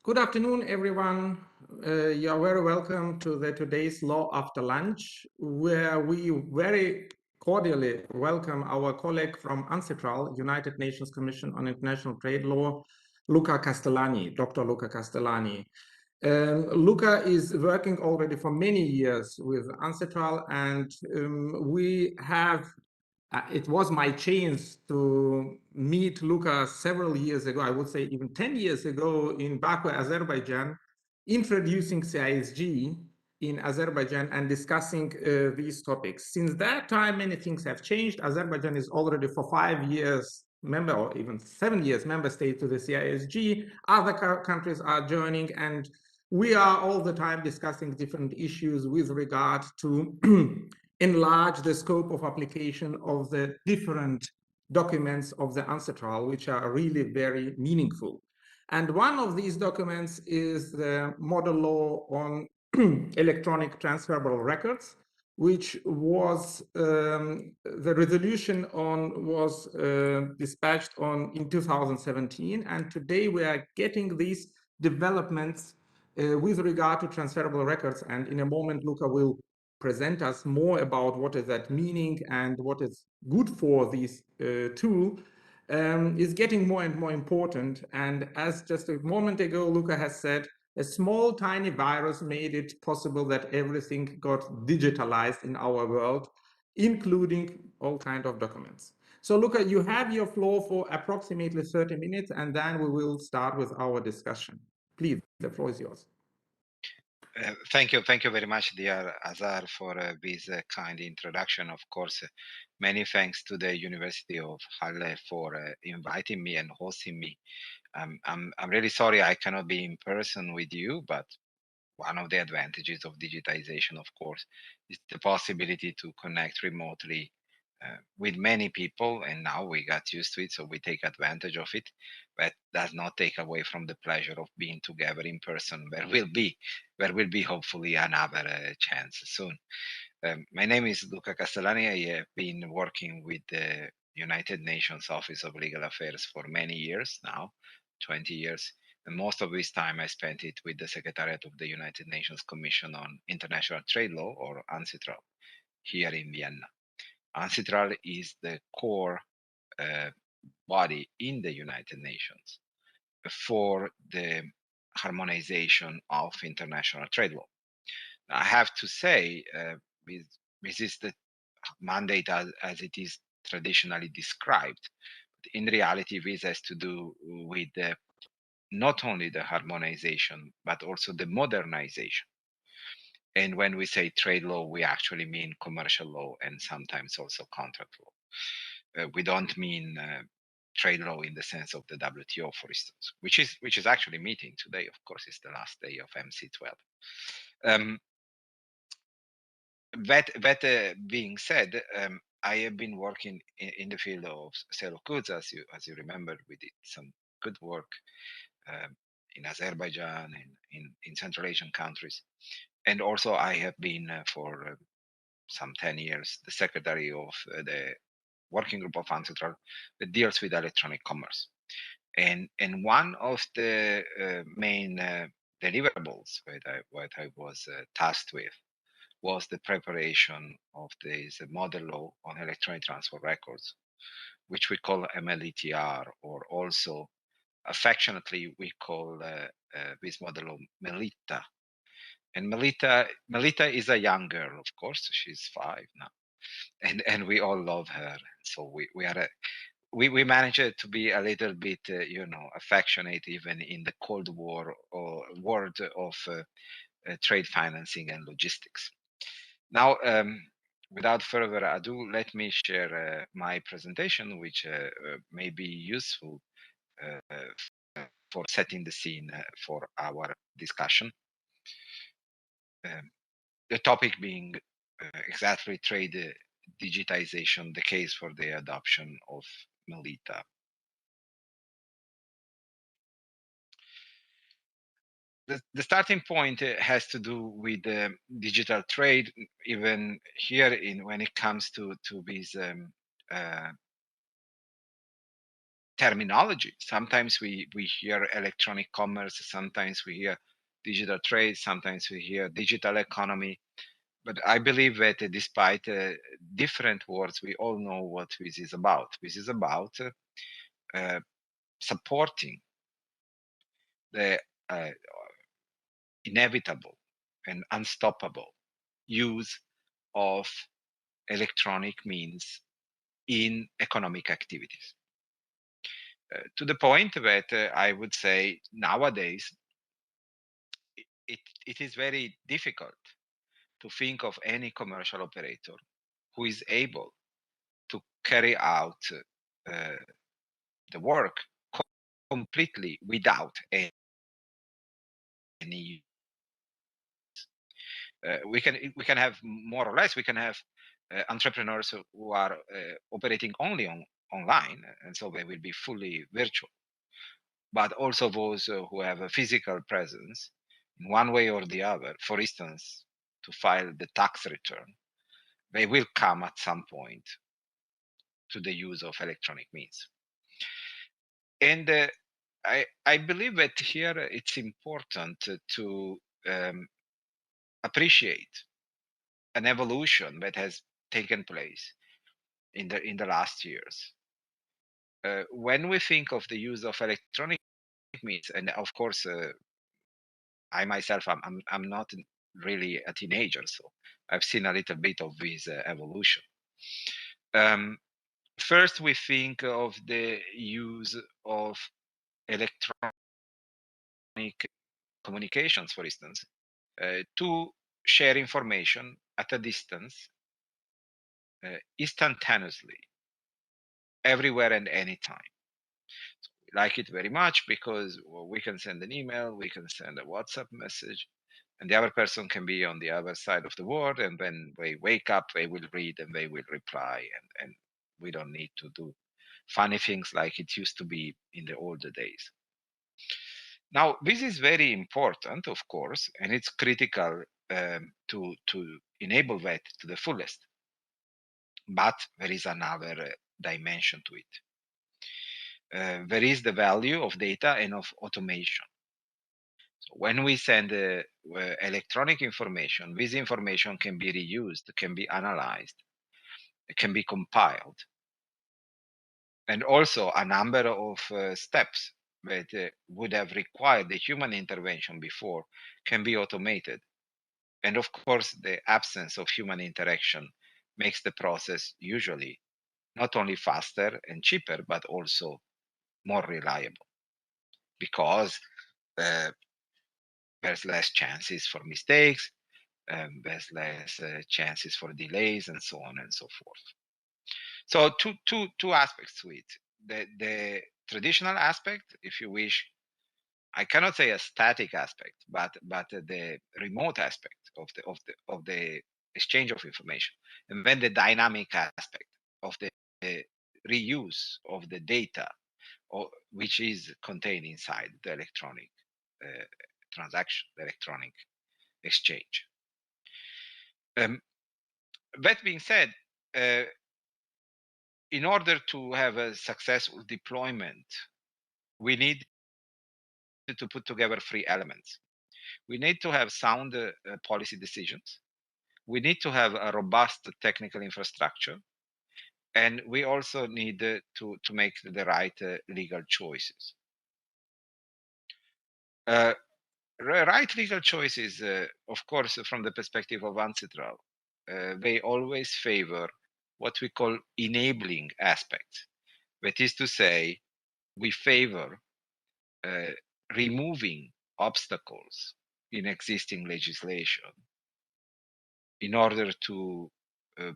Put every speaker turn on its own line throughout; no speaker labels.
Good afternoon, everyone. You are very welcome to today's Law After Lunch, where we very cordially welcome our colleague from UNCITRAL, United Nations Commission on International Trade Law, Luca Castellani, Dr. Luca Castellani. Luca is working already for many years with UNCITRAL, and we have it was my chance to meet Luca several years ago, I would say even 10 years ago in Baku, Azerbaijan, introducing CISG in Azerbaijan and discussing these topics. Since that time, many things have changed. Azerbaijan is already for 5 years member, or even 7 years member state to the CISG. Other countries are joining, and we are all the time discussing different issues with regard to enlarge the scope of application of the different documents of the UNCITRAL, which are really very meaningful. And one of these documents is the model law on electronic transferable records, which was the resolution on was dispatched on in 2017. And today we are getting these developments with regard to transferable records. And in a moment, Luca will present us more about what is that meaning and what is good for this tool is getting more and more important. And as just a moment ago, Luca has said, a small tiny virus made it possible that everything got digitalized in our world, including all kinds of documents. So Luca, you have your floor for approximately 30 minutes, and then we will start with our discussion. Please, the floor is yours.
Thank you very much, dear Azar, for this kind introduction. Of course, many thanks to the University of Halle for inviting me and hosting me. I'm really sorry I cannot be in person with you, but one of the advantages of digitization, of course, is the possibility to connect remotely with many people, and now we got used to it, so we take advantage of it. But does not take away from the pleasure of being together in person. There will be hopefully another chance soon. My name is Luca Castellani. I have been working with the United Nations Office of Legal Affairs for many years now, 20 years. And most of this time I spent it with the Secretariat of the United Nations Commission on International Trade Law, or UNCITRAL, here in Vienna. UNCITRAL is the core body in the United Nations for the harmonization of international trade law. I have to say, this is the mandate as it is traditionally described. But in reality, this has to do with not only the harmonization, but also the modernization. And when we say trade law, we actually mean commercial law and sometimes also contract law. We don't mean trade law in the sense of the WTO, for instance, which is actually meeting today. Of course, it's the last day of MC12. That being said, I have been working in the field of sale of goods, as you remember. We did some good work in Azerbaijan and in Central Asian countries, and also I have been for some 10 years the secretary of the working group of UNCITRAL that deals with electronic commerce. And one of the main deliverables that I was tasked with was the preparation of this model law on electronic transfer records, which we call MLETR, or also affectionately we call this model law Melita. And Melita is a young girl, of course. She's 5 now, and we all love her. So we managed to be a little bit, affectionate even in the Cold War or world of trade financing and logistics. Now, without further ado, let me share my presentation, which may be useful for setting the scene for our discussion. The topic being exactly trade digitization, the case for the adoption of Melita. The starting point has to do with digital trade. Even here, when it comes to these terminology. Sometimes we hear electronic commerce, sometimes we hear digital trade, sometimes we hear digital economy. But I believe that despite different words, we all know what this is about. This is about supporting the inevitable and unstoppable use of electronic means in economic activities. To the point that I would say nowadays it is very difficult to think of any commercial operator who is able to carry out the work completely without any we can have more or less, we can have entrepreneurs who are operating only online, and so they will be fully virtual, but also those who have a physical presence in one way or the other, for instance, to file the tax return, they will come at some point to the use of electronic means. And I believe that here it's important to appreciate an evolution that has taken place in the last years. When we think of the use of electronic means, and of course, I myself, I'm not really a teenager, so I've seen a little bit of this evolution. First, we think of the use of electronic communications, for instance, to share information at a distance instantaneously, everywhere and anytime. So we like it very much because we can send an email, we can send a WhatsApp message, and the other person can be on the other side of the world, and when they wake up, they will read and they will reply, and we don't need to do funny things like it used to be in the older days. Now, this is very important, of course, and it's critical to enable that to the fullest. But there is another dimension to it. There is the value of data and of automation. So when we send electronic information, this information can be reused, can be analyzed, it can be compiled. And also a number of steps that would have required the human intervention before can be automated. And of course, the absence of human interaction makes the process usually not only faster and cheaper, but also more reliable, because there's less chances for mistakes, there's less chances for delays, and so on and so forth. So two aspects to it. The traditional aspect, if you wish, I cannot say a static aspect, but the remote aspect of the exchange of information, and then the dynamic aspect of the reuse of the data, which is contained inside the electronic transaction, the electronic exchange. That being said, in order to have a successful deployment, we need to put together three elements. We need to have sound policy decisions. We need to have a robust technical infrastructure. And we also need to make the right legal choices. Right legal choices, of course, from the perspective of UNCITRAL, they always favor what we call enabling aspects. That is to say, we favor removing obstacles in existing legislation in order to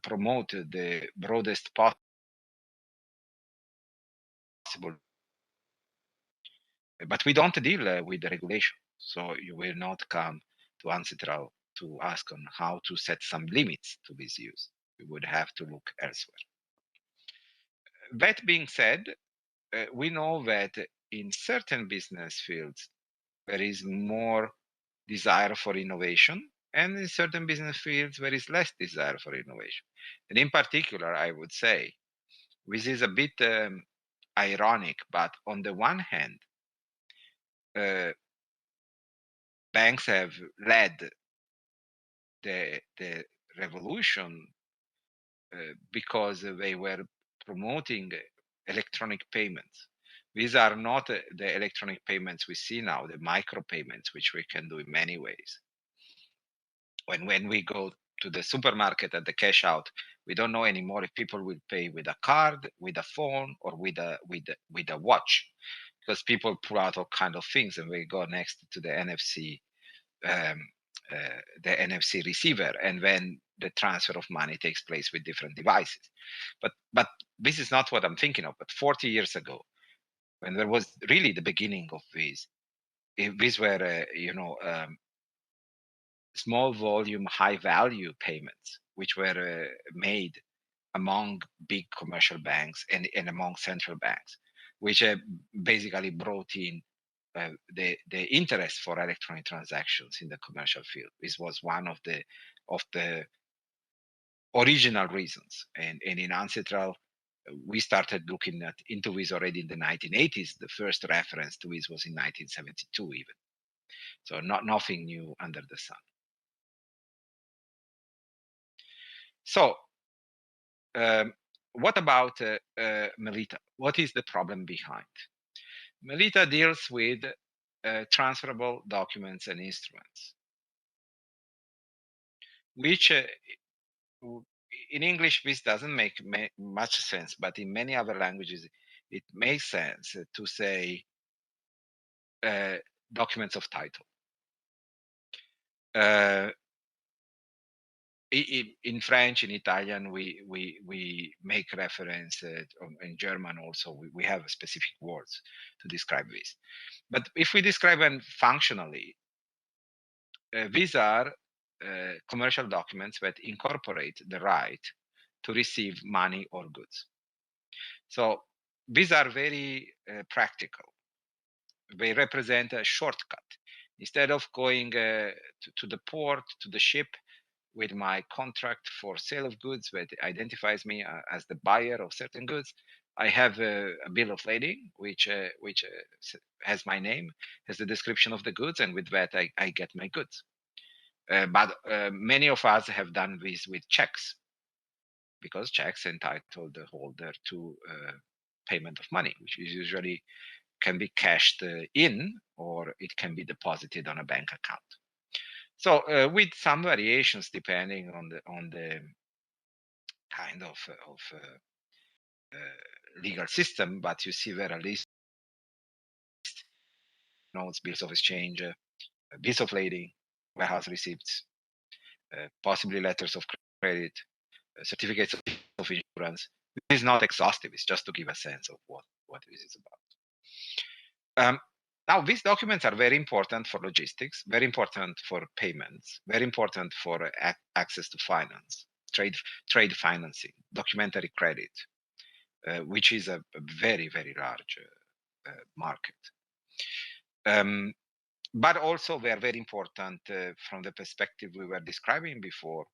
promote the broadest possible. But we don't deal with the regulation, so you will not come to UNCITRAL to ask on how to set some limits to this use. We would have to look elsewhere. That being said, we know that in certain business fields, there is more desire for innovation, and in certain business fields, there is less desire for innovation. And in particular, I would say, this is a bit ironic, but on the one hand, banks have led the revolution because they were promoting electronic payments. These are not the electronic payments we see now, the micro payments, which we can do in many ways. When we go to the supermarket at the cash out, we don't know anymore if people will pay with a card, with a phone, or with a watch, because people pull out all kind of things and we go next to the NFC receiver, and then the transfer of money takes place with different devices. But this is not what I'm thinking of. But 40 years ago, when there was really the beginning of these were small volume, high value payments, which were made among big commercial banks and among central banks, which basically brought in the interest for electronic transactions in the commercial field. This was one of the original reasons. And in UNCITRAL, we started looking into this already in the 1980s. The first reference to this was in 1972 even. So nothing new under the sun. So what about MLETR? What is the problem behind? MLETR deals with transferable documents and instruments, which in English this doesn't make much sense, but in many other languages it makes sense to say documents of title. In French, in Italian, we make reference, in German also, we have specific words to describe this. But if we describe them functionally, these are commercial documents that incorporate the right to receive money or goods. So these are very practical. They represent a shortcut. Instead of going to the port, to the ship, with my contract for sale of goods that identifies me as the buyer of certain goods, I have a bill of lading, which has my name, has the description of the goods, and with that I get my goods. But many of us have done this with checks, because checks entitle the holder to payment of money, which is usually can be cashed in, or it can be deposited on a bank account. So with some variations depending on the kind of legal system, but you see there at least notes, bills of exchange, bills of lading, warehouse receipts, possibly letters of credit, certificates of insurance. This is not exhaustive. It's just to give a sense of what this is about. Now, these documents are very important for logistics, very important for payments, very important for access to finance, trade financing, documentary credit, which is a very, very large market. But also they are very important from the perspective we were describing before,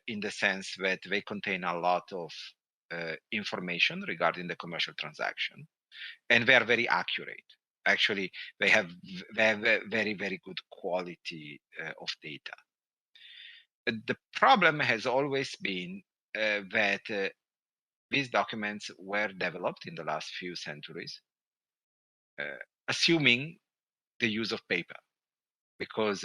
in the sense that they contain a lot of information regarding the commercial transaction, and they are very accurate. Actually, they have a very, very good quality of data. The problem has always been that these documents were developed in the last few centuries, assuming the use of paper, because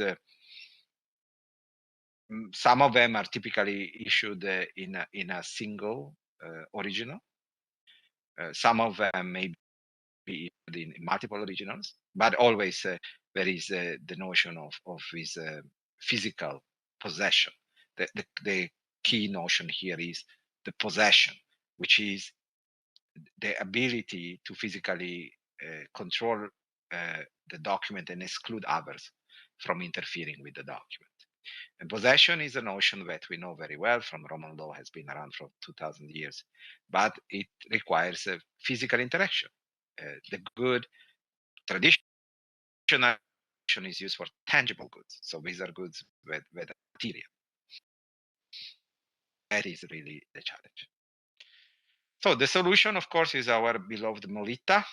some of them are typically issued in a single original. Some of them may be in multiple originals, but always there is the notion of this physical possession. The key notion here is the possession, which is the ability to physically control the document and exclude others from interfering with the document. And possession is a notion that we know very well from Roman law, has been around for 2000 years, but it requires a physical interaction. The good traditional is used for tangible goods. So these are goods with material. That is really the challenge. So the solution, of course, is our beloved MLETR.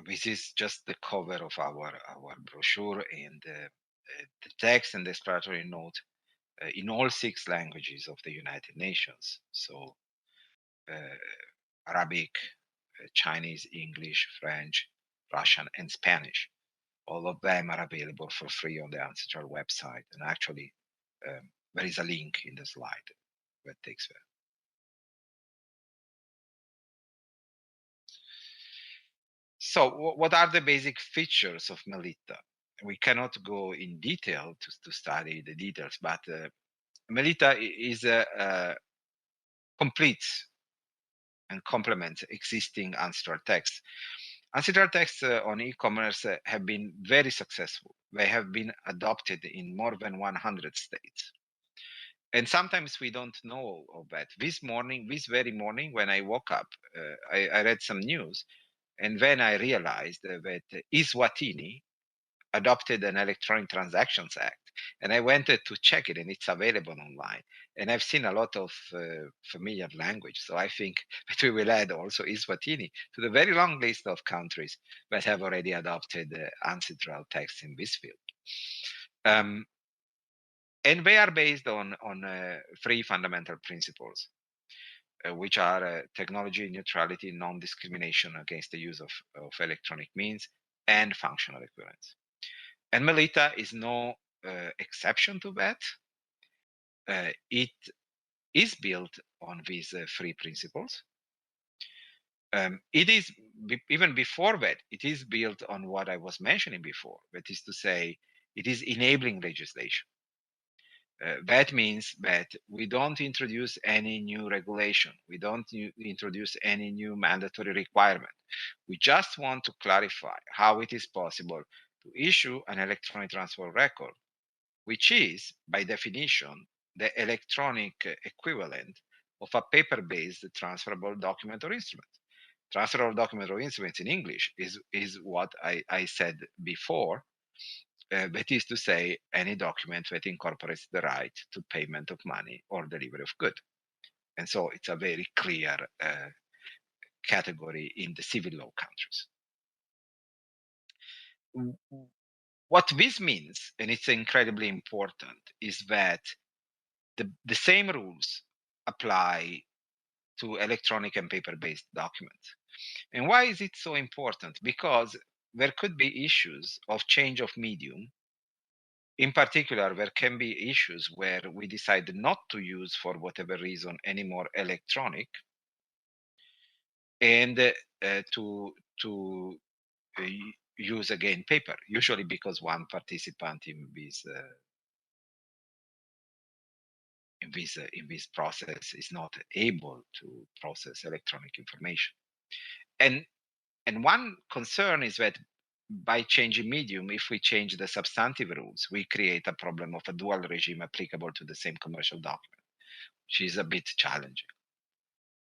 This is just the cover of our brochure, and the text and the explanatory note in all 6 languages of the United Nations. So Arabic, Chinese, English, French, Russian, and Spanish. All of them are available for free on the UNCITRAL website. And actually, there is a link in the slide that takes there. So what are the basic features of MLETR? We cannot go in detail to study the details, but MLETR is complete and complements existing UNCITRAL texts. UNCITRAL texts on e-commerce have been very successful. They have been adopted in more than 100 states. And sometimes we don't know of that. This very morning, when I woke up, I read some news, and then I realized that Eswatini adopted an Electronic Transactions Act, and I went to check it, and it's available online. And I've seen a lot of familiar language, so I think that we will add also Eswatini to the very long list of countries that have already adopted UNCITRAL texts in this field. And they are based on 3 fundamental principles, which are technology neutrality, non-discrimination against the use of electronic means, and functional equivalence. And MLETR is no exception to that. It is built on these 3 principles. It is, even before that, it is built on what I was mentioning before, that is to say, it is enabling legislation. That means that we don't introduce any new regulation. We don't introduce any new mandatory requirement. We just want to clarify how it is possible to issue an electronic transfer record, which is, by definition, the electronic equivalent of a paper-based transferable document or instrument. Transferable document or instruments in English is what I said before. That is to say, any document that incorporates the right to payment of money or delivery of good. And so it's a very clear category in the civil law countries. What this means, and it's incredibly important, is that the same rules apply to electronic and paper-based documents. And why is it so important? Because there could be issues of change of medium. In particular, there can be issues where we decide not to use, for whatever reason, any more electronic, and to use again paper, usually because one participant in this process is not able to process electronic information. And one concern is that by changing medium, if we change the substantive rules, we create a problem of a dual regime applicable to the same commercial document, which is a bit challenging.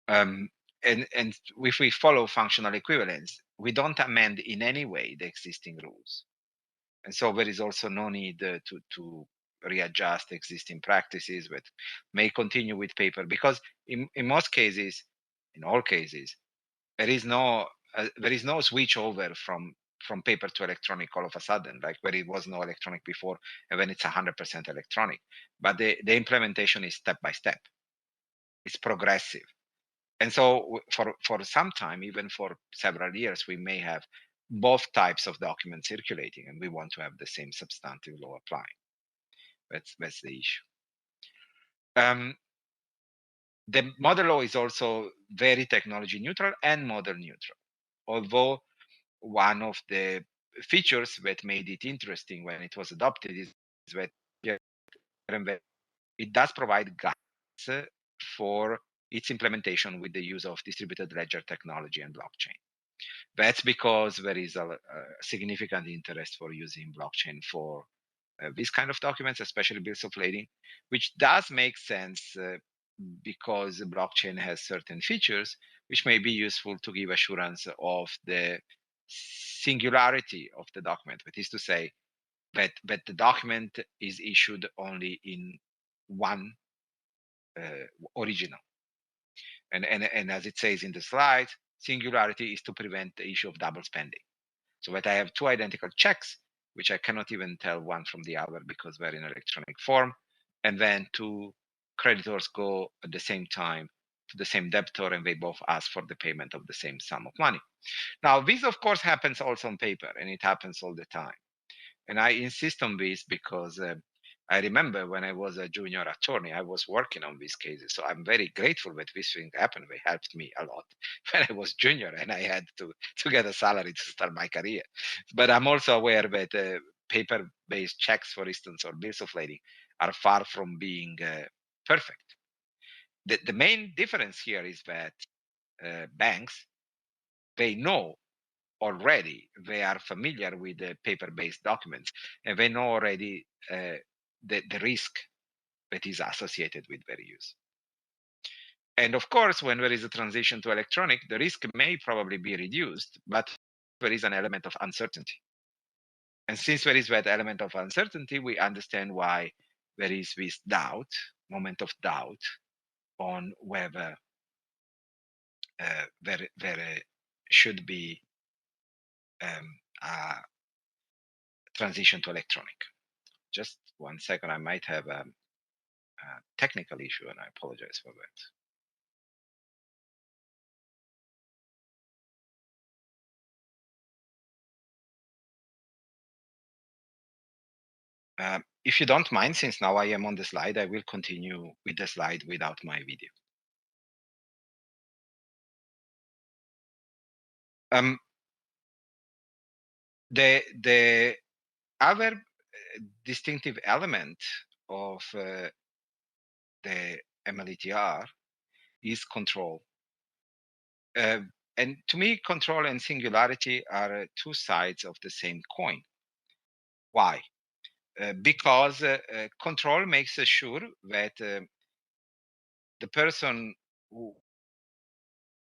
And if we follow functional equivalence, we don't amend in any way the existing rules. And so there is also no need to readjust existing practices that may continue with paper, because in most cases, in all cases, there is no switch over from paper to electronic all of a sudden, like where it was no electronic before, and then it's 100% electronic. But the implementation is step by step. It's progressive. And so for some time, even for several years, we may have both types of documents circulating, and we want to have the same substantive law applying. That's the issue. The model law is also very technology neutral and model neutral, although one of the features that made it interesting when it was adopted is that it does provide guidance for its implementation with the use of distributed ledger technology and blockchain. That's because there is a significant interest for using blockchain for these kind of documents, especially bills of lading, which does make sense because blockchain has certain features which may be useful to give assurance of the singularity of the document. That is to say, that the document is issued only in one original. And as it says in the slides, singularity is to prevent the issue of double spending. So that I have two identical checks, which I cannot even tell one from the other because they're in electronic form, and then two creditors go at the same time to the same debtor and they both ask for the payment of the same sum of money. Now, this of course happens also on paper, and it happens all the time. And I insist on this because I remember when I was a junior attorney, I was working on these cases. So I'm very grateful that this thing happened. They helped me a lot when I was junior and I had to get a salary to start my career. But I'm also aware that paper-based checks, for instance, or bills of lading are far from being perfect. The main difference here is that banks, they know already, they are familiar with the paper-based documents, and they know already the risk that is associated with their use. And of course, when there is a transition to electronic, the risk may probably be reduced, but there is an element of uncertainty. And since there is that element of uncertainty, we understand why there is this doubt, moment of doubt, on whether there should be a transition to electronic. Just 1 second, I might have a technical issue, and I apologize for that. If you don't mind, since now I am on the slide, I will continue with the slide without my video. The other distinctive element of the MLETR is control. And to me, control and singularity are two sides of the same coin. Why? Because control makes sure that the person who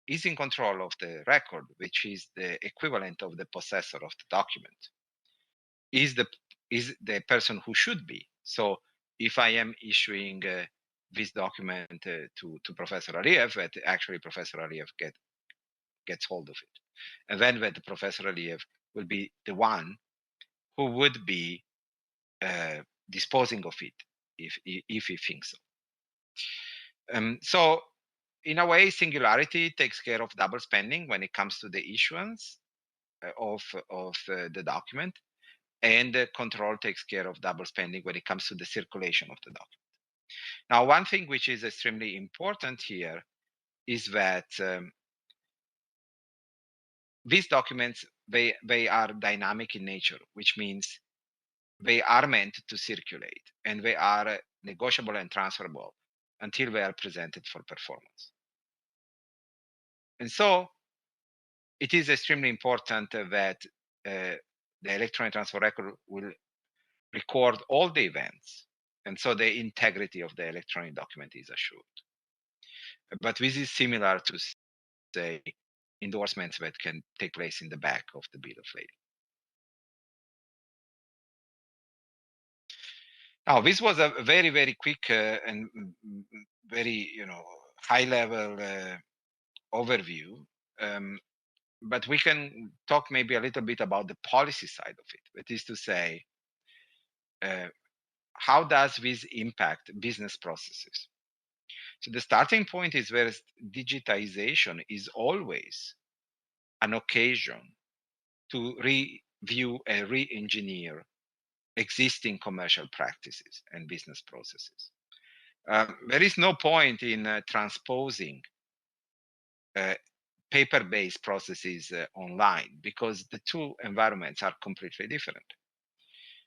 is in control of the record, which is the equivalent of the possessor of the document, is the person who should be. So if I am issuing this document to Professor Aliyev, that actually Professor Aliyev gets hold of it, and then that Professor Aliyev will be the one who would be disposing of it if he thinks so. So in a way, singularity takes care of double spending when it comes to the issuance of the document, and control takes care of double spending when it comes to the circulation of the document. Now, one thing which is extremely important here is that these documents, they are dynamic in nature, which means they are meant to circulate, and they are negotiable and transferable until they are presented for performance. And so it is extremely important that the electronic transfer record will record all the events, and so the integrity of the electronic document is assured. But this is similar to, say, endorsements that can take place in the back of the bill of lading. Now, this was a very, very quick and very, high-level overview. But we can talk maybe a little bit about the policy side of it. That is to say, how does this impact business processes? So the starting point is where digitization is always an occasion to review and re-engineer existing commercial practices and business processes. There is no point in transposing paper-based processes online because the two environments are completely different.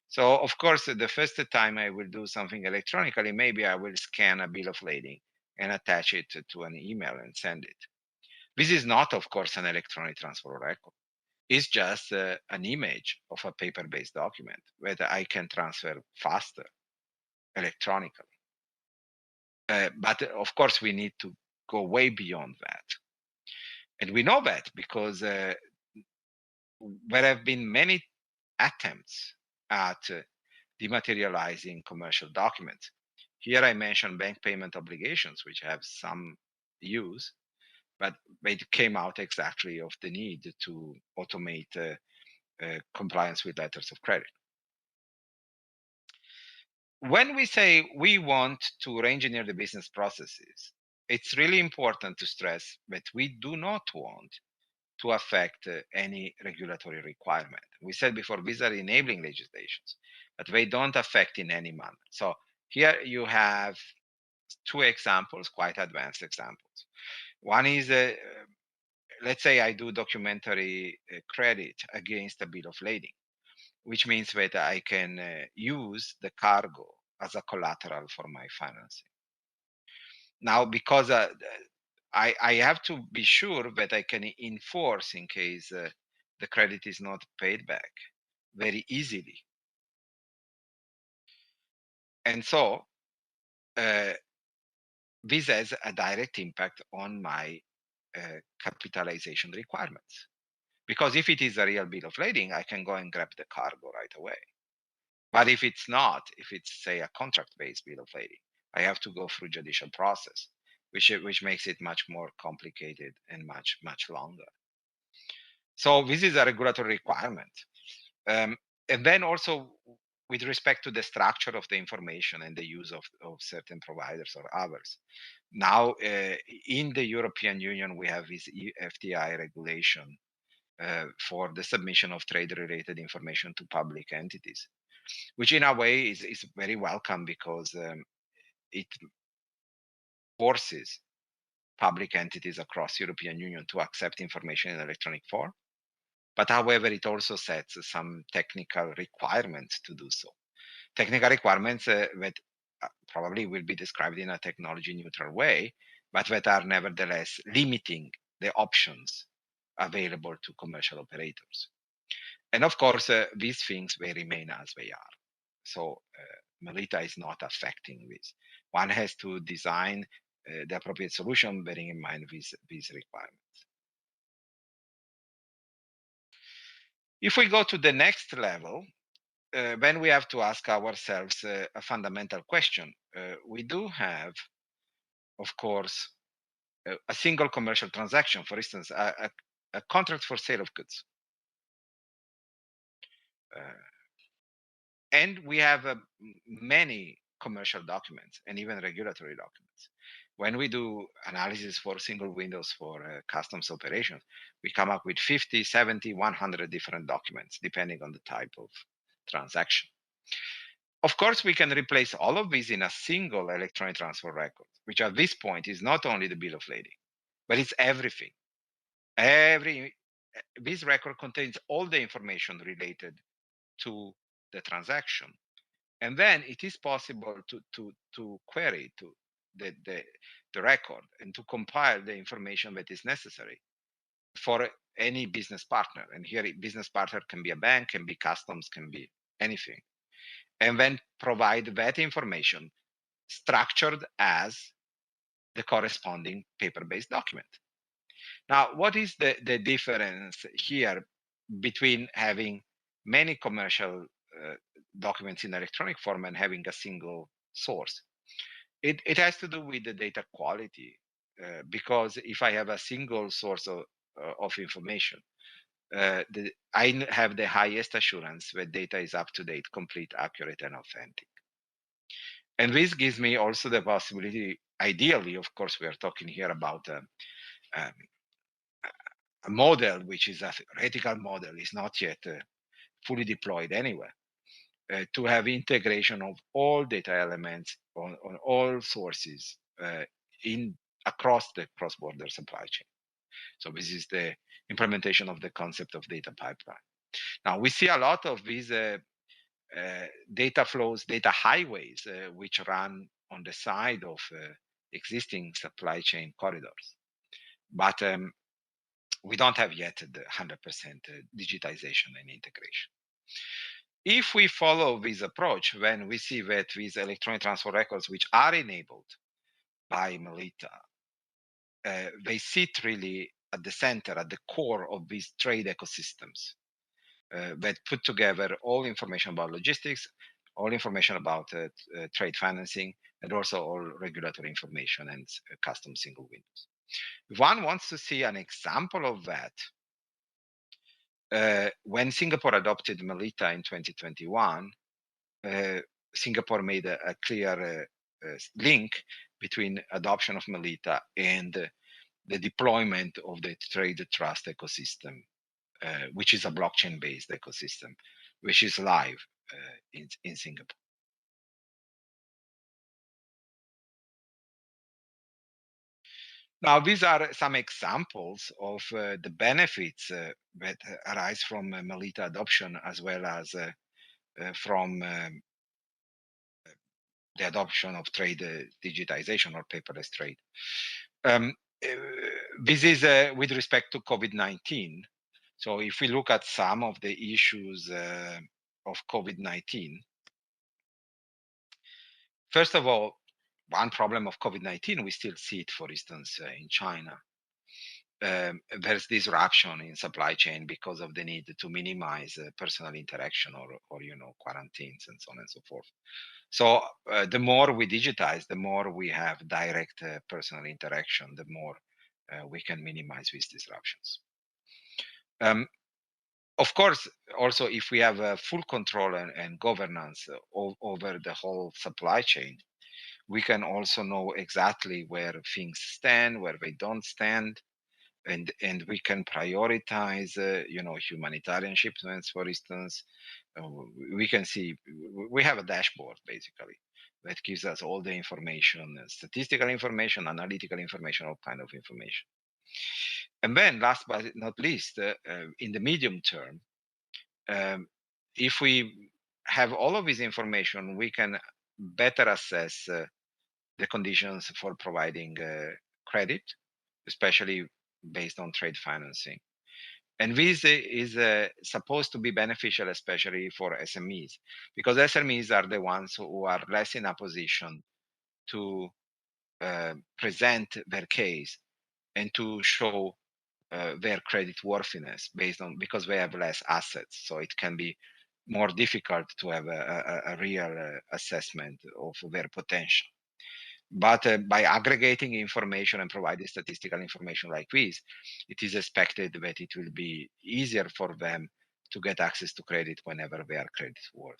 So, of course, the first time I will do something electronically, maybe I will scan a bill of lading and attach it to an email and send it. This is not, of course, an electronic transfer record. It's just an image of a paper-based document that I can transfer faster electronically. But of course, we need to go way beyond that. And we know that because there have been many attempts at dematerializing commercial documents. Here I mentioned bank payment obligations, which have some use, but it came out exactly of the need to automate compliance with letters of credit. When we say we want to re-engineer the business processes, it's really important to stress that we do not want to affect any regulatory requirement. We said before, these are enabling legislations, but they don't affect in any manner. So here you have two examples, quite advanced examples. One is, let's say I do documentary credit against a bill of lading, which means that I can use the cargo as a collateral for my financing. Now, because I have to be sure that I can enforce in case the credit is not paid back very easily. And so this has a direct impact on my capitalization requirements. Because if it is a real bill of lading, I can go and grab the cargo right away. But if it's not, if it's, say, a contract-based bill of lading, I have to go through judicial process, which makes it much more complicated and much longer. So this is a regulatory requirement. And then also with respect to the structure of the information and the use of certain providers or others. Now, in the European Union, we have this FTI regulation for the submission of trade-related information to public entities, which in a way is very welcome because it forces public entities across European Union to accept information in electronic form. But however, it also sets some technical requirements to do so. Technical requirements that probably will be described in a technology neutral way, but that are nevertheless limiting the options available to commercial operators. And of course, these things may remain as they are. So MLETR is not affecting this. One has to design the appropriate solution, bearing in mind these requirements. If we go to the next level, then we have to ask ourselves a fundamental question. We do have, of course, a single commercial transaction, for instance, a contract for sale of goods. And we have many commercial documents and even regulatory documents. When we do analysis for single windows for customs operations, we come up with 50, 70, 100 different documents, depending on the type of transaction. Of course, we can replace all of these in a single electronic transfer record, which at this point is not only the bill of lading, but it's everything. This record contains all the information related to the transaction. And then it is possible to query to the record and to compile the information that is necessary for any business partner. And here, business partner can be a bank, can be customs, can be anything. And then provide that information structured as the corresponding paper-based document. Now, what is the difference here between having many commercial documents in electronic form and having a single source? It has to do with the data quality, because if I have a single source of information, I have the highest assurance that data is up to date, complete, accurate, and authentic. And this gives me also the possibility, ideally, of course, we are talking here about a model which is a theoretical model, is not yet fully deployed anywhere, to have integration of all data elements on all sources across the cross-border supply chain. So this is the implementation of the concept of data pipeline. Now, we see a lot of these data flows, data highways, which run on the side of existing supply chain corridors. But we don't have yet the 100% digitization and integration. If we follow this approach, then we see that these electronic transfer records, which are enabled by MLETR, they sit really at the center, at the core of these trade ecosystems that put together all information about logistics, all information about trade financing, and also all regulatory information and custom single windows. If one wants to see an example of that, when Singapore adopted MLETR in 2021, Singapore made a clear link between adoption of MLETR and the deployment of the trade trust ecosystem, which is a blockchain-based ecosystem, which is live in Singapore. Now, these are some examples of the benefits that arise from MLETR adoption, as well as from the adoption of trade digitization or paperless trade. This is with respect to COVID-19. So if we look at some of the issues of COVID-19, first of all, one problem of COVID-19, we still see it, for instance, in China. There's disruption in supply chain because of the need to minimize personal interaction or quarantines and so on and so forth. So the more we digitize, the more we have direct personal interaction, the more we can minimize these disruptions. Of course, also, if we have full control and governance over the whole supply chain, we can also know exactly where things stand, where they don't stand, and we can prioritize, humanitarian shipments, for instance. We can see, we have a dashboard basically that gives us all the information, statistical information, analytical information, all kind of information. And then last but not least, in the medium term, if we have all of this information, we can better assess the conditions for providing credit, especially based on trade financing. And this is supposed to be beneficial, especially for SMEs, because SMEs are the ones who are less in a position to present their case and to show their credit worthiness because they have less assets. So it can be more difficult to have a real assessment of their potential. But by aggregating information and providing statistical information like this, it is expected that it will be easier for them to get access to credit whenever they are credit worthy.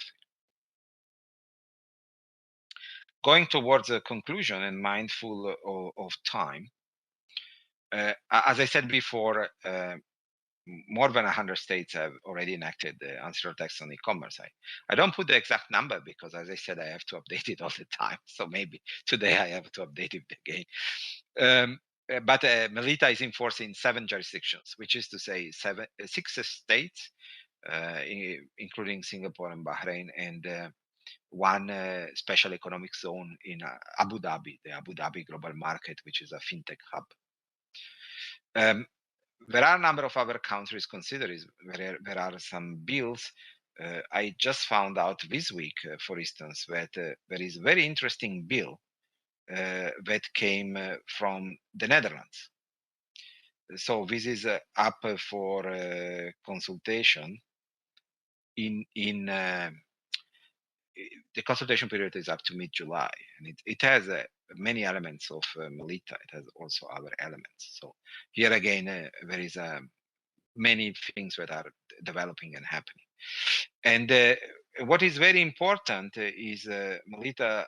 Going towards a conclusion and mindful of time, as I said before, more than 100 states have already enacted the UNCITRAL tax on e-commerce. I don't put the exact number because, as I said, I have to update it all the time. So maybe today I have to update it again. But MLETR is enforced in 7 jurisdictions, which is to say 6 states, including Singapore and Bahrain, and 1 special economic zone in Abu Dhabi, the Abu Dhabi Global Market, which is a fintech hub. There are a number of other countries considered. There are some bills. I just found out this week, for instance, that there is a very interesting bill that came from the Netherlands. So this is up for consultation. The consultation period is up to mid-July, and it has many elements of MLETR. It has also other elements. So here again, there is many things that are developing and happening. And what is very important is MLETR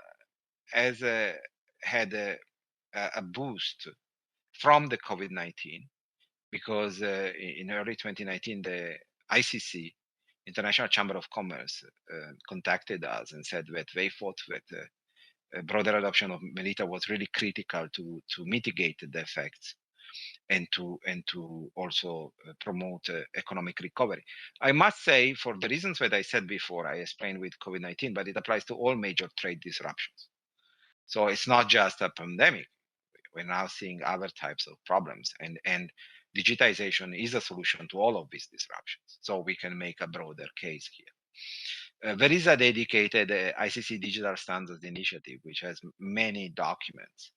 has had a boost from the COVID-19, because in early 2019, the ICC, International Chamber of Commerce, contacted us and said that they thought that broader adoption of MLETR was really critical to mitigate the effects and to also promote economic recovery. I must say, for the reasons that I said before, I explained with COVID-19, but it applies to all major trade disruptions. So it's not just a pandemic. We're now seeing other types of problems, and digitization is a solution to all of these disruptions. So we can make a broader case here. There is a dedicated ICC Digital Standards Initiative, which has many documents.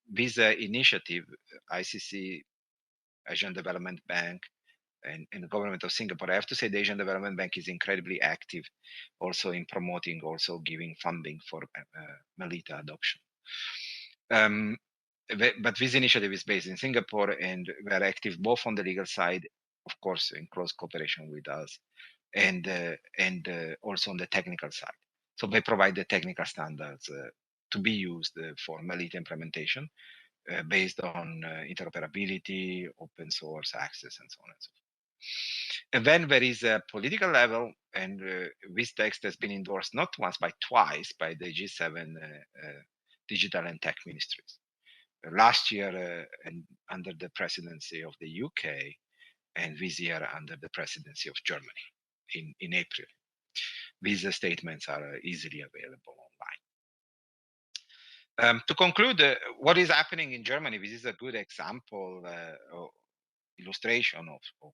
This initiative, ICC, Asian Development Bank, and the government of Singapore. I have to say the Asian Development Bank is incredibly active also in promoting, also giving funding for MLETR adoption. But this initiative is based in Singapore, and we are active both on the legal side, of course, in close cooperation with us, and also on the technical side. So they provide the technical standards to be used for MLETR implementation based on interoperability, open source access, and so on and so forth. And then there is a political level, and this text has been endorsed not once but twice by the G7 digital and tech ministries. Last year under the presidency of the UK, and this year under the presidency of Germany in April. These statements are easily available online. To conclude, what is happening in Germany, this is a good example or illustration of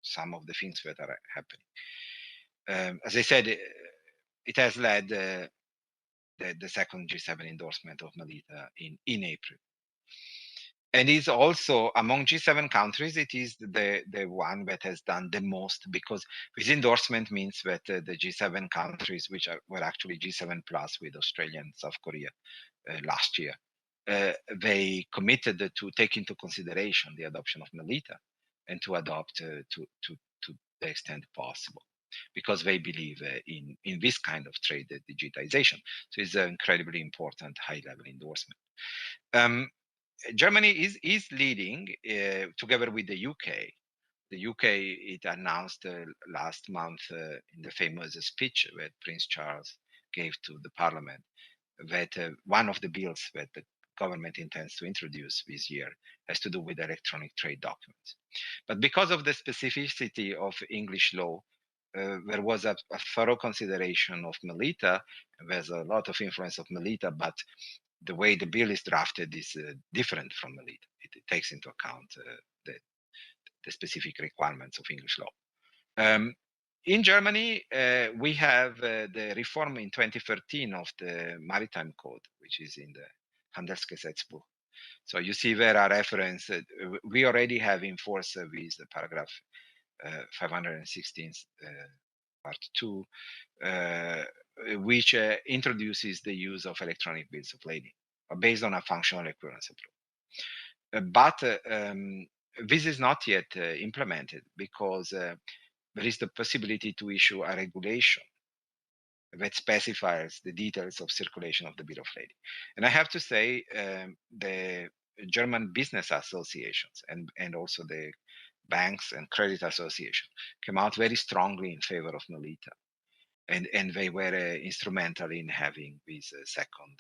some of the things that are happening. As I said, it has led the second G7 endorsement of MLETR in April. And is also among G7 countries, it is the one that has done the most, because this endorsement means that the G7 countries, which were actually G7 plus with Australia and South Korea last year, they committed to take into consideration the adoption of MLETR and to adopt to the extent possible, because they believe in this kind of trade digitization. So it's an incredibly important high-level endorsement. Germany is leading together with the UK. The UK, it announced last month in the famous speech that Prince Charles gave to the parliament that one of the bills that the government intends to introduce this year has to do with electronic trade documents. But because of the specificity of English law, there was a thorough consideration of MLETR. There's a lot of influence of MLETR, but the way the bill is drafted is different from MLETR. It takes into account the specific requirements of English law. In Germany, we have the reform in 2013 of the Maritime Code, which is in the Handelsgesetzbuch. So you see there are references. We already have in force with the paragraph 516 part 2, which introduces the use of electronic bills of lading based on a functional equivalence approach. But this is not yet implemented, because there is the possibility to issue a regulation that specifies the details of circulation of the bill of lading. And I have to say, the German business associations and also the banks and credit association came out very strongly in favor of MLETR. And they were instrumental in having this second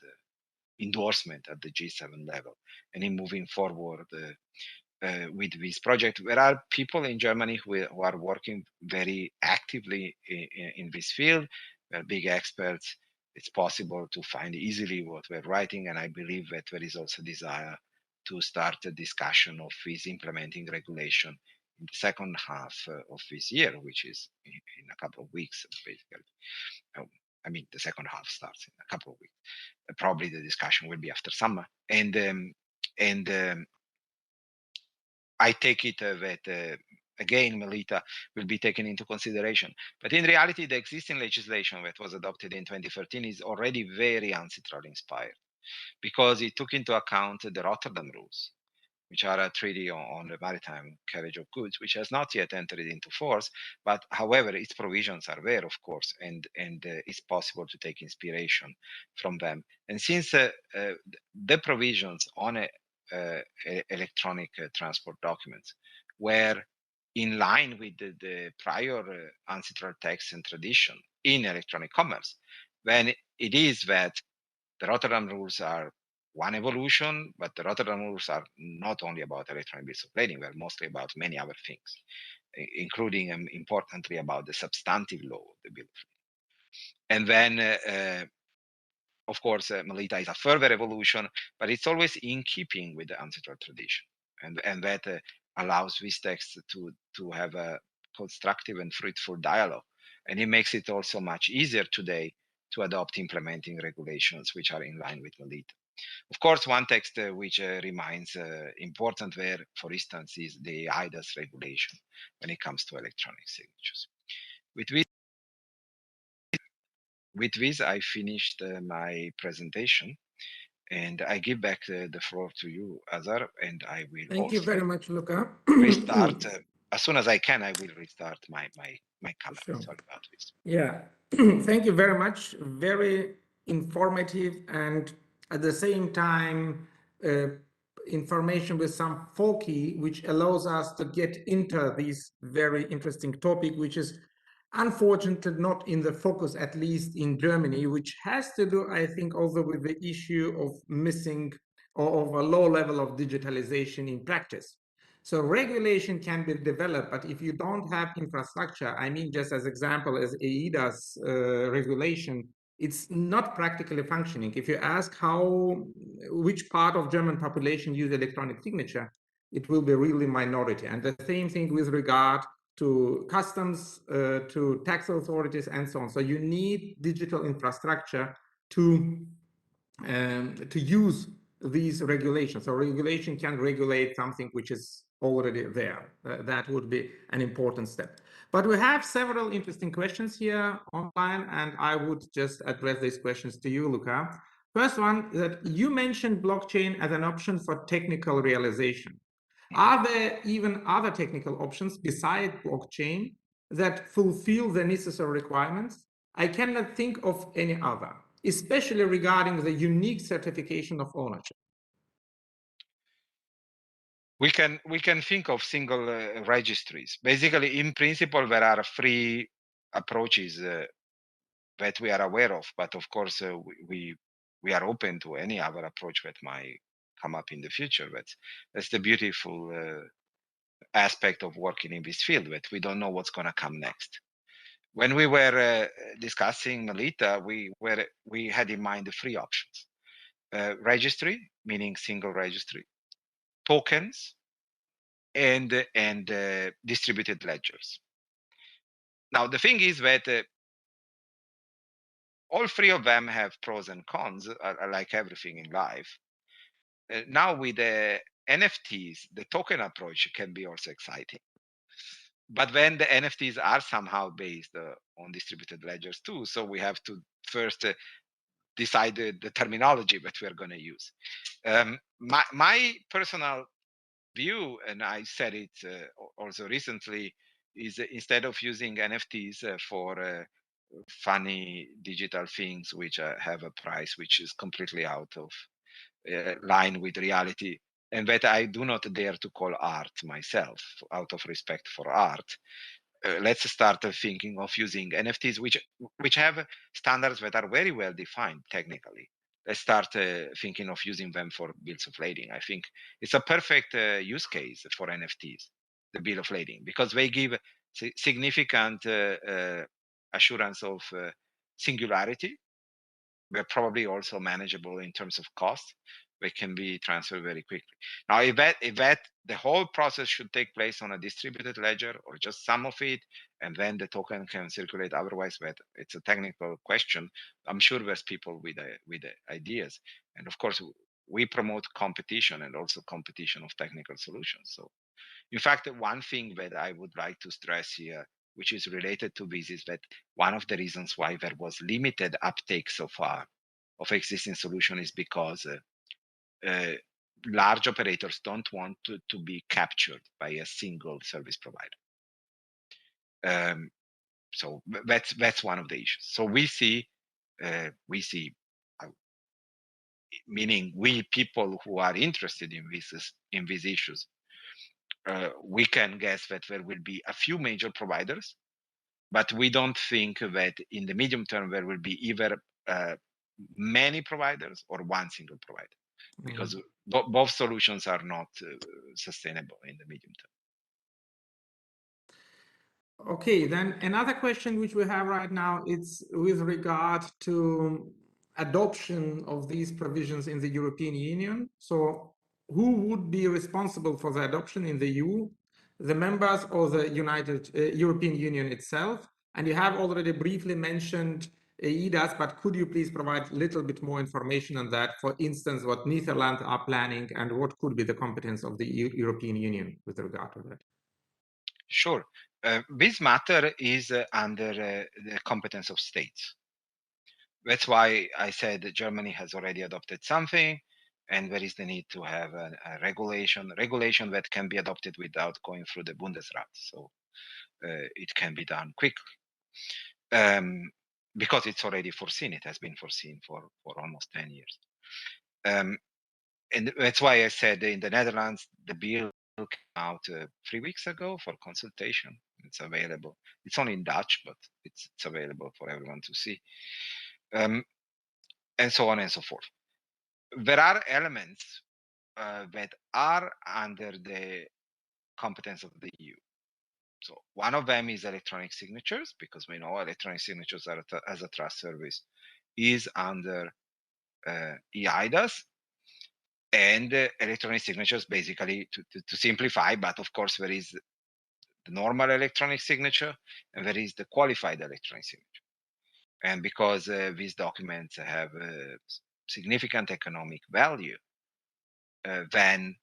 endorsement at the G7 level and in moving forward with this project. There are people in Germany who are working very actively in this field. They're big experts. It's possible to find easily what we're writing, and I believe that there is also desire to start a discussion of this implementing regulation in the second half of this year, which is in a couple of weeks, basically. I mean, the second half starts in a couple of weeks. Probably the discussion will be after summer, and I take it that again, MLETR will be taken into consideration. But in reality, the existing legislation that was adopted in 2013 is already very UNCITRAL inspired, because it took into account the Rotterdam rules, which are a treaty on the maritime carriage of goods, which has not yet entered into force. But however, its provisions are there, of course, and it's possible to take inspiration from them. And since the provisions on electronic transport documents were in line with the prior UNCITRAL text and tradition in electronic commerce, then it is that the Rotterdam rules are one evolution, but the Rotterdam rules are not only about electronic bills of lading, they're mostly about many other things, including, importantly, about the substantive law of the bill of lading. And then, of course, MLETR is a further evolution, but it's always in keeping with the UNCITRAL tradition. And that allows this text to have a constructive and fruitful dialogue. And it makes it also much easier today to adopt implementing regulations which are in line with MLETR. Of course, one text which remains important there, for instance, is the eIDAS regulation when it comes to electronic signatures. With this, I finished my presentation, and I give back the floor to you, Azar, and I will
Thank you very much, Luca.
restart as soon as I can. I will restart my camera.
Sure.
Sorry about this.
Yeah, thank you very much. Very informative, and at the same time, information with some folky, which allows us to get into this very interesting topic, which is unfortunately not in the focus, at least in Germany, which has to do, I think, also with the issue of missing or of a low level of digitalization in practice. So regulation can be developed, but if you don't have infrastructure, I mean, just as example, as eIDAS regulation, it's not practically functioning. If you ask which part of German population use electronic signature, it will be really minority. And the same thing with regard to customs, to tax authorities, and so on. So you need digital infrastructure to use these regulations. So regulation can regulate something which is already there. That would be an important step. But we have several interesting questions here online, and I would just address these questions to you, Luca. First one, that you mentioned blockchain as an option for technical realization. Are there even other technical options besides blockchain that fulfill the necessary requirements? I cannot think of any other, especially regarding the unique certification of ownership.
We can think of single registries. Basically, in principle, there are three approaches that we are aware of, but of course, we are open to any other approach that might come up in the future. That's the beautiful aspect of working in this field, that we don't know what's going to come next. When we were discussing MLETR, we had in mind the three options: registry, meaning single registry; tokens; and distributed ledgers. Now, the thing is that all three of them have pros and cons, like everything in life. Now, with the NFTs, the token approach can be also exciting. But then the NFTs are somehow based on distributed ledgers too. So we have to first decide the terminology that we're going to use. My personal view, and I said it also recently, is instead of using NFTs for funny digital things which have a price which is completely out of line with reality, and that I do not dare to call art myself out of respect for art, let's start thinking of using NFTs which have standards that are very well defined technically. Let's start thinking of using them for bills of lading. I think it's a perfect use case for NFTs, the bill of lading, because they give significant assurance of singularity. They're probably also manageable in terms of cost. They can be transferred very quickly. Now, if that the whole process should take place on a distributed ledger or just some of it, and then the token can circulate otherwise, but it's a technical question. I'm sure there's people with ideas, and of course, we promote competition and also competition of technical solutions. So, in fact, one thing that I would like to stress here, which is related to this, is that one of the reasons why there was limited uptake so far of existing solution is because large operators don't want to be captured by a single service provider. So that's one of the issues. So we see, meaning we people who are interested in these issues, we can guess that there will be a few major providers, but we don't think that in the medium term there will be either many providers or one single provider, because both solutions are not sustainable in the medium term.
Okay, then another question which we have right now is with regard to adoption of these provisions in the European Union. So who would be responsible for the adoption in the EU, the members or the European Union itself? And you have already briefly mentioned EIDAS, but could you please provide a little bit more information on that? For instance, what Netherlands are planning and what could be the competence of the European Union with regard to that?
Sure. This matter is under the competence of states. That's why I said that Germany has already adopted something, and there is the need to have a regulation that can be adopted without going through the Bundesrat. So it can be done quickly. Because it's already foreseen, it has been foreseen for almost 10 years. And that's why I said in the Netherlands, the bill came out 3 weeks ago for consultation. It's available. It's only in Dutch, but it's available for everyone to see. And so on and so forth. There are elements that are under the competence of the EU. So one of them is electronic signatures, because we know electronic signatures are as a trust service is under EIDAS, and electronic signatures basically to simplify, but of course there is the normal electronic signature and there is the qualified electronic signature. And because these documents have significant economic value, then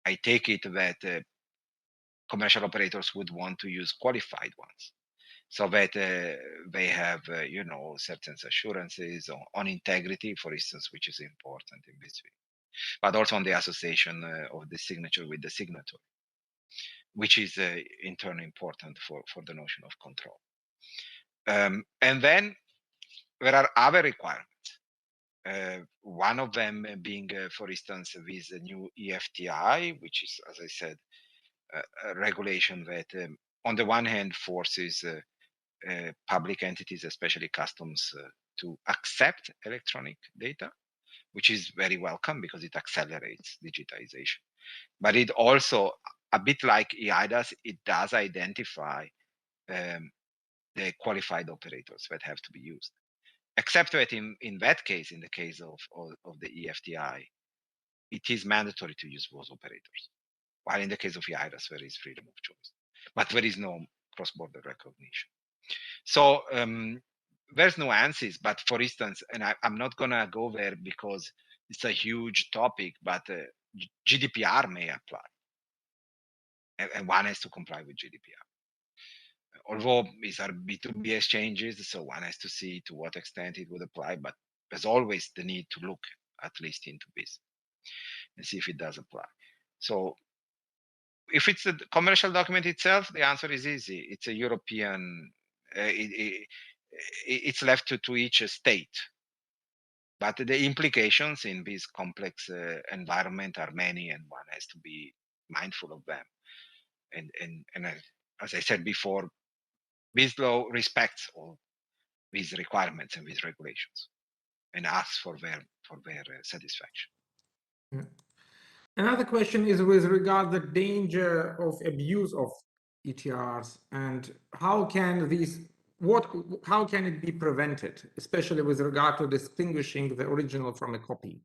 I take it that commercial operators would want to use qualified ones, so that they have, certain assurances on integrity, for instance, which is important in this way, but also on the association of the signature with the signatory, which is in turn important for the notion of control. And then there are other requirements. One of them being, for instance, this new EFTI, which is, as I said, a regulation that, on the one hand, forces public entities, especially customs, to accept electronic data, which is very welcome because it accelerates digitization. But it also, a bit like EIDAS, it does identify the qualified operators that have to be used. Except that in that case, in the case of the EFTI, it is mandatory to use those operators. While in the case of EIDAS, there is freedom of choice. But there is no cross-border recognition. So there's nuances, but for instance, and I'm not gonna go there because it's a huge topic, but GDPR may apply. And one has to comply with GDPR. Although these are B2B exchanges, so one has to see to what extent it would apply, but there's always the need to look at least into this and see if it does apply. So if it's a commercial document itself, the answer is easy. It's a European, it's left to each state. But the implications in this complex environment are many, and one has to be mindful of them. And as I said before, this law respects all these requirements and these regulations, and asks for their satisfaction.
Yeah. Another question is with regard the danger of abuse of ETRs and how can it be prevented, especially with regard to distinguishing the original from a copy?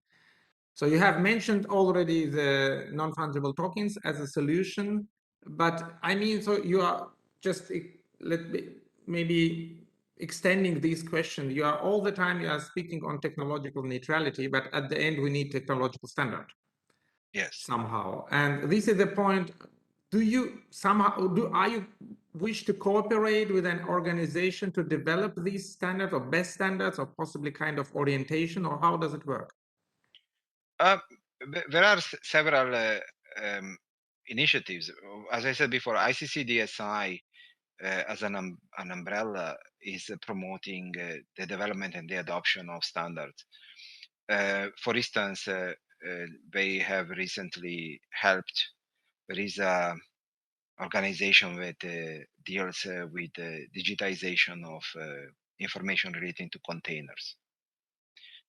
So you have mentioned already the non-fungible tokens as a solution, but I mean, so you are just maybe extending these questions. You are all the time you are speaking on technological neutrality, but at the end we need technological standard.
Yes.
Somehow, and this is the point. Are you wish to cooperate with an organization to develop these standards or best standards or possibly kind of orientation, or how does it work?
There are several initiatives. As I said before, ICC-DSI as an umbrella is promoting the development and the adoption of standards. For instance, they have recently helped. There is a organization that deals with the digitization of information relating to containers.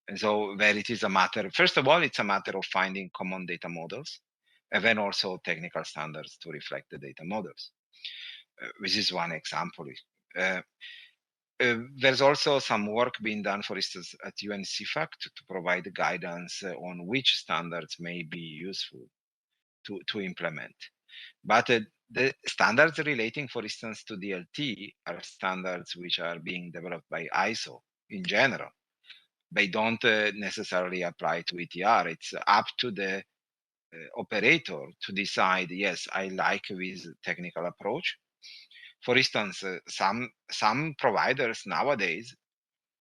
And so there it is a matter, first of all, it's a matter of finding common data models, and then also technical standards to reflect the data models. This is one example. There's also some work being done, for instance, at UNCIFAC to provide guidance on which standards may be useful to implement. But the standards relating, for instance, to DLT are standards which are being developed by ISO in general. They don't necessarily apply to ETR. It's up to the operator to decide, yes, I like this technical approach. For instance, some providers nowadays,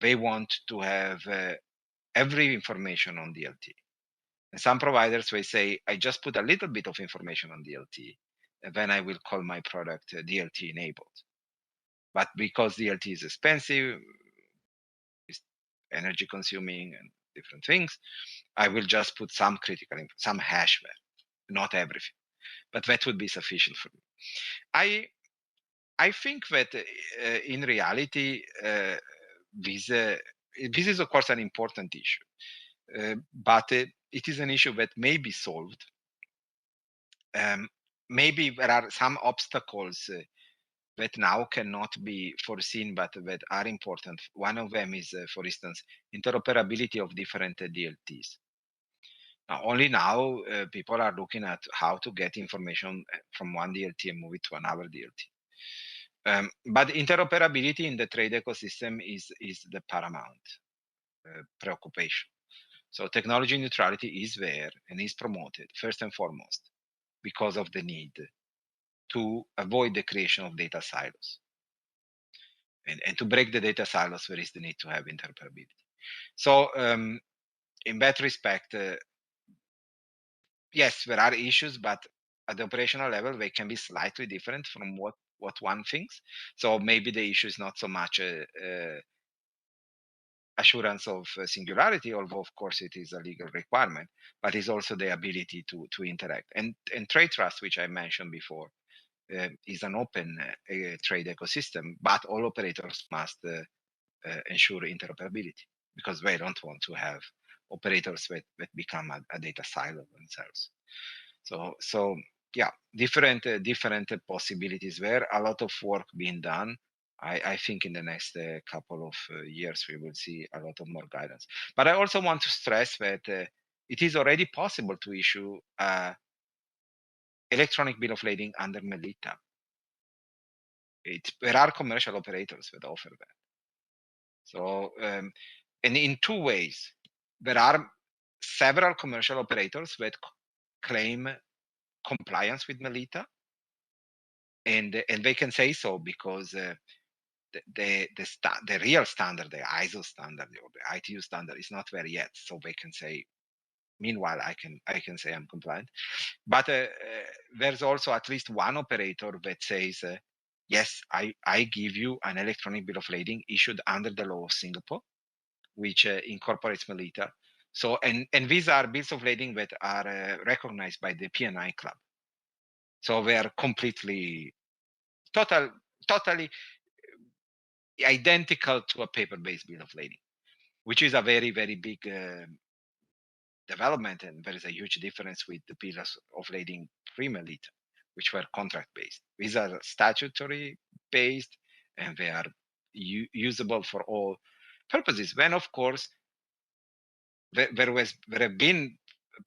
they want to have every information on DLT. And some providers, they say, I just put a little bit of information on DLT, and then I will call my product DLT enabled. But because DLT is expensive, it's energy consuming and different things, I will just put some critical, some hash there, not everything. But that would be sufficient for me. I think that in reality, this is of course an important issue, but it is an issue that may be solved. Maybe there are some obstacles that now cannot be foreseen, but that are important. One of them is, for instance, interoperability of different DLTs. Only now people are looking at how to get information from one DLT and move it to another DLT. But interoperability in the trade ecosystem is the paramount preoccupation. So technology neutrality is there and is promoted first and foremost because of the need to avoid the creation of data silos. And to break the data silos, there is the need to have interoperability. So in that respect, yes, there are issues, but at the operational level, they can be slightly different from what one thinks. So maybe the issue is not so much assurance of singularity, although of course it is a legal requirement, but it's also the ability to interact. And trade trust, which I mentioned before, is an open trade ecosystem, but all operators must ensure interoperability because they don't want to have operators that become a data silo themselves. So yeah, different possibilities there. A lot of work being done. I think in the next couple of years we will see a lot of more guidance. But I also want to stress that it is already possible to issue electronic bill of lading under MLETR. There are commercial operators that offer that. So, and in two ways, there are several commercial operators that claim compliance with MLETR, and they can say so because the real standard, the ISO standard or the ITU standard, is not there yet. So they can say, meanwhile, I can say I'm compliant. But there's also at least one operator that says, yes, I give you an electronic bill of lading issued under the law of Singapore, which incorporates MLETR. So, and these are bills of lading that are recognized by the P&I Club. So they are completely, totally identical to a paper-based bill of lading, which is a very, very big development. And there is a huge difference with the bills of lading pre-MLETR, which were contract-based. These are statutory-based, and they are usable for all purposes. Then, of course, there have been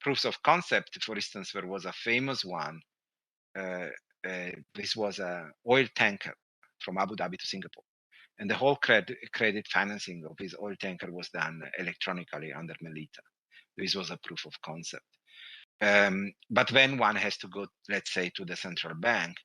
proofs of concept. For instance, there was a famous one. This was an oil tanker from Abu Dhabi to Singapore, and the whole credit financing of this oil tanker was done electronically under MLETR. This was a proof of concept. But then one has to go, let's say, to the central bank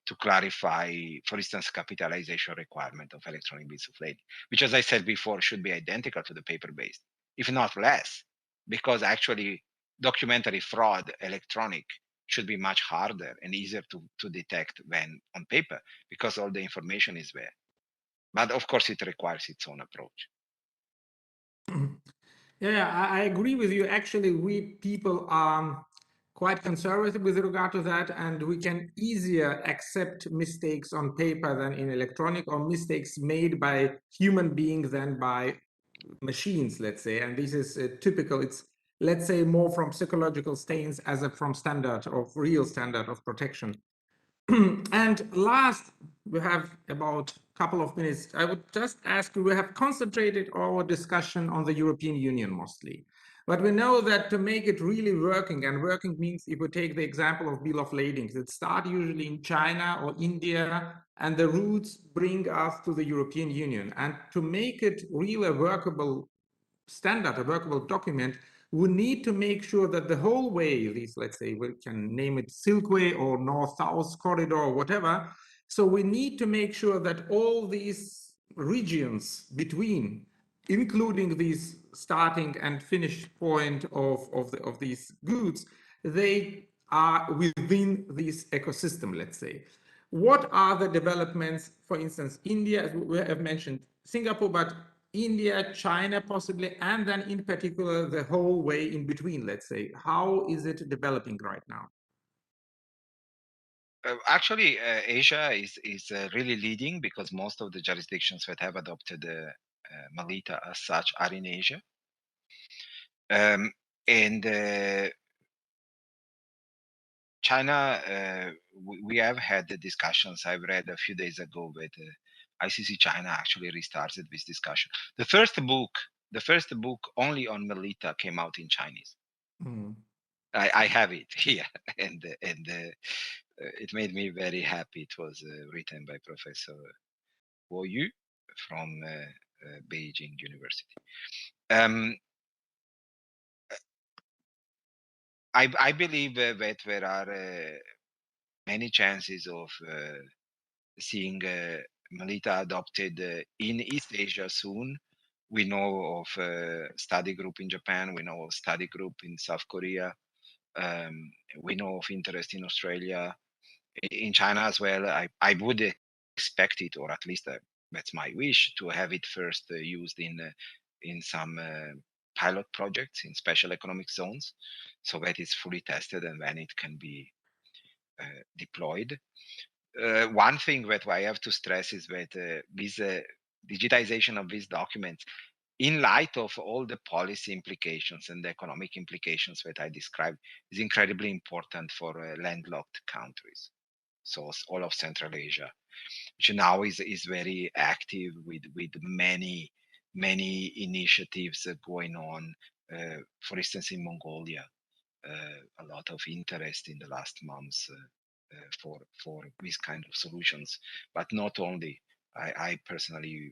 to clarify, for instance, capitalization requirement of electronic bills of lading, which, as I said before, should be identical to the paper-based, if not less, because actually documentary fraud, electronic, should be much harder and easier to detect than on paper because all the information is there. But of course, it requires its own approach.
Yeah, I agree with you. Actually, we people are quite conservative with regard to that, and we can easier accept mistakes on paper than in electronic, or mistakes made by human beings than by machines, let's say. And this is typical. It's, let's say, more from psychological stains as a from standard of real standard of protection. And last, we have about a couple of minutes. I would just ask you, we have concentrated our discussion on the European Union mostly. But we know that to make it really working, and working means if we take the example of bill of ladings, it starts usually in China or India, and the routes bring us to the European Union. And to make it really a workable standard, a workable document, we need to make sure that the whole way, these, let's say, we can name it Silkway or North-South corridor or whatever. So we need to make sure that all these regions between, including these starting and finish point of these goods, they are within this ecosystem, let's say. What are the developments, for instance, India, as we have mentioned, Singapore, but India, China possibly, and then in particular the whole way in between, let's say. How is it developing right now?
Actually, Asia is really leading because most of the jurisdictions that have adopted MLETR as such are in Asia. And China, we have had the discussions. I've read a few days ago that ICC China actually restarted this discussion. The first book only on MLETR came out in Chinese.
Mm.
I have it here, and it made me very happy. It was written by Professor Guo Yu from Beijing University. I believe that there are many chances of seeing MLETR adopted in East Asia soon. We know of a study group in Japan. We know of study group in South Korea. We know of interest in Australia, in China as well. I would expect it, or at least that's my wish, to have it first used in some pilot projects in special economic zones, so that it's fully tested and then it can be deployed. One thing that I have to stress is that this digitization of these documents, in light of all the policy implications and the economic implications that I described, is incredibly important for landlocked countries. So all of Central Asia, which now is very active with many initiatives going on. For instance, in Mongolia, a lot of interest in the last months for these kind of solutions. But not only. I personally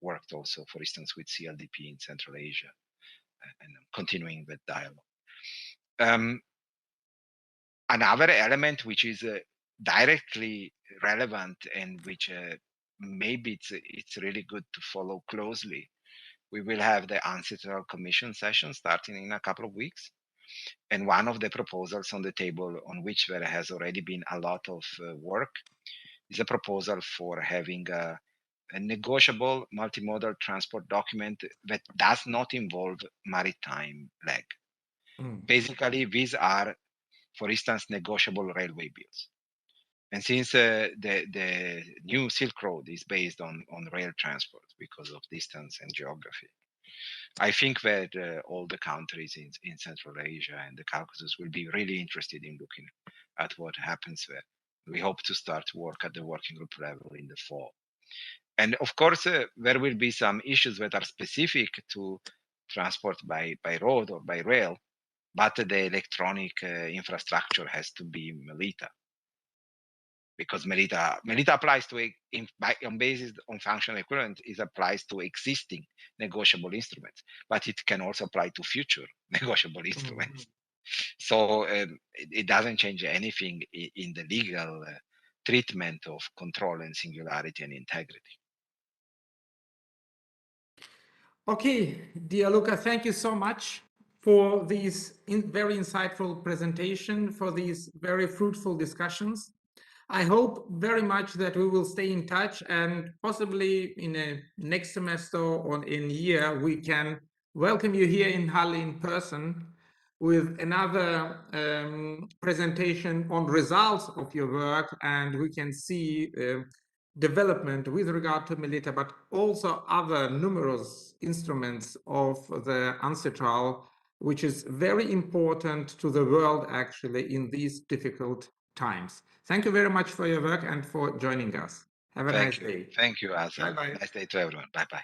worked also, for instance, with CLDP in Central Asia, and I'm continuing that dialogue. Another element which is directly relevant and which maybe it's really good to follow closely. We will have the UNCITRAL Commission session starting in a couple of weeks. And one of the proposals on the table, on which there has already been a lot of work, is a proposal for having a negotiable multimodal transport document that does not involve maritime leg. Basically, these are, for instance, negotiable railway bills. And since the new Silk Road is based on rail transport because of distance and geography, I think that all the countries in Central Asia and the Caucasus will be really interested in looking at what happens there. We hope to start work at the working group level in the fall. And of course, there will be some issues that are specific to transport by road or by rail, but the electronic infrastructure has to be MLETR, because MLETR applies to on basis on functional equivalent, it applies to existing negotiable instruments, but it can also apply to future negotiable instruments. So it doesn't change anything in the legal treatment of control and singularity and integrity.
Okay, dear Luca, thank you so much for these very insightful presentation, for these very fruitful discussions. I hope very much that we will stay in touch, and possibly in a next semester or in a year, we can welcome you here in Halle in person with another presentation on results of your work, and we can see development with regard to MLETR, but also other numerous instruments of the UNCITRAL, which is very important to the world actually in these difficult times. Thank you very much for your work and for joining us. Have a nice day.
Thank you, Azar.
Bye-bye.
Nice day to everyone. Bye-bye.